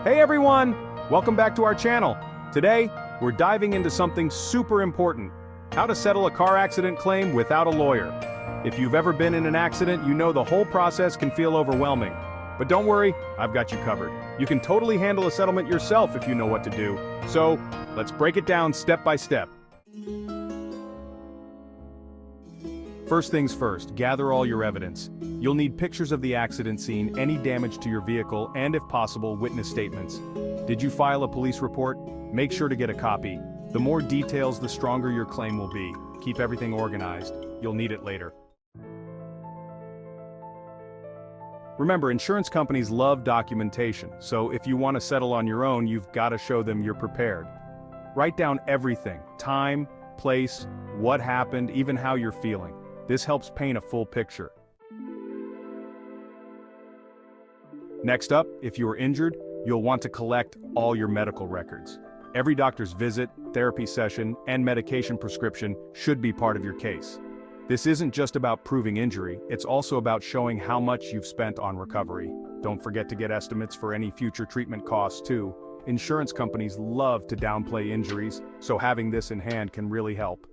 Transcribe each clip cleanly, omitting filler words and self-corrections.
Hey everyone! Welcome back to our channel. Today, we're diving into something super important: how to settle a car accident claim without a lawyer. If you've ever been in an accident, you know the whole process can feel overwhelming. But don't worry, I've got you covered. You can totally handle a settlement yourself if you know what to do. So, let's break it down step by step. First things first, gather all your evidence. You'll need pictures of the accident scene, any damage to your vehicle, and if possible, witness statements. Did you file a police report? Make sure to get a copy. The more details, the stronger your claim will be. Keep everything organized. You'll need it later. Remember, insurance companies love documentation, so if you want to settle on your own, you've got to show them you're prepared. Write down everything: time, place, what happened, even how you're feeling. This helps paint a full picture. Next up, if you are injured, you'll want to collect all your medical records. Every doctor's visit, therapy session, and medication prescription should be part of your case. This isn't just about proving injury, it's also about showing how much you've spent on recovery. Don't forget to get estimates for any future treatment costs too. Insurance companies love to downplay injuries, so having this in hand can really help.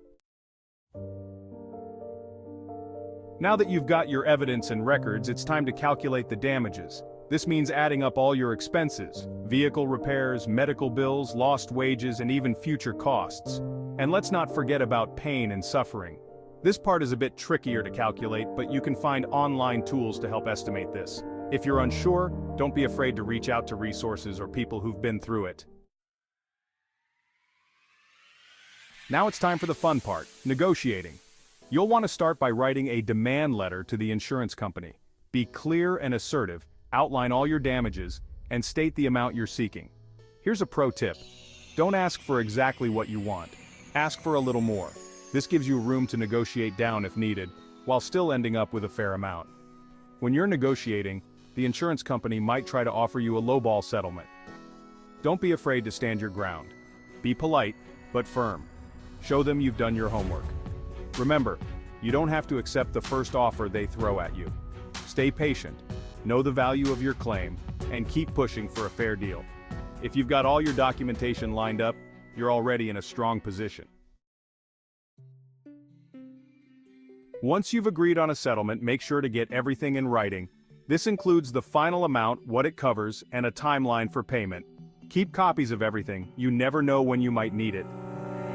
Now that you've got your evidence and records, it's time to calculate the damages. This means adding up all your expenses: vehicle repairs, medical bills, lost wages, and even future costs. And let's not forget about pain and suffering. This part is a bit trickier to calculate, but you can find online tools to help estimate this. If you're unsure, don't be afraid to reach out to resources or people who've been through it. Now it's time for the fun part: negotiating. You'll want to start by writing a demand letter to the insurance company. Be clear and assertive, outline all your damages, and state the amount you're seeking. Here's a pro tip: don't ask for exactly what you want. Ask for a little more. This gives you room to negotiate down if needed, while still ending up with a fair amount. When you're negotiating, the insurance company might try to offer you a lowball settlement. Don't be afraid to stand your ground. Be polite, but firm. Show them you've done your homework. Remember, you don't have to accept the first offer they throw at you. Stay patient, know the value of your claim, and keep pushing for a fair deal. If you've got all your documentation lined up, you're already in a strong position. Once you've agreed on a settlement, make sure to get everything in writing. This includes the final amount, what it covers, and a timeline for payment. Keep copies of everything. You never know when you might need it.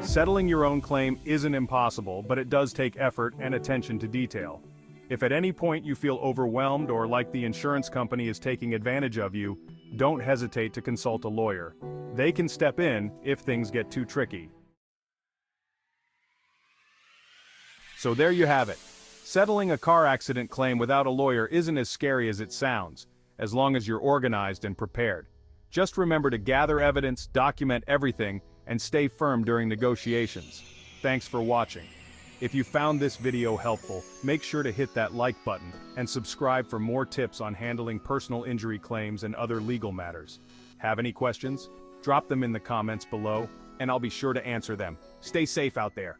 Settling your own claim isn't impossible, but it does take effort and attention to detail. If at any point you feel overwhelmed or like the insurance company is taking advantage of you, don't hesitate to consult a lawyer. They can step in if things get too tricky. So there you have it. Settling a car accident claim without a lawyer isn't as scary as it sounds, as long as you're organized and prepared. Just remember to gather evidence, document everything, and stay firm during negotiations. Thanks for watching. If you found this video helpful, make sure to hit that like button and subscribe for more tips on handling personal injury claims and other legal matters. Have any questions? Drop them in the comments below, and I'll be sure to answer them. Stay safe out there.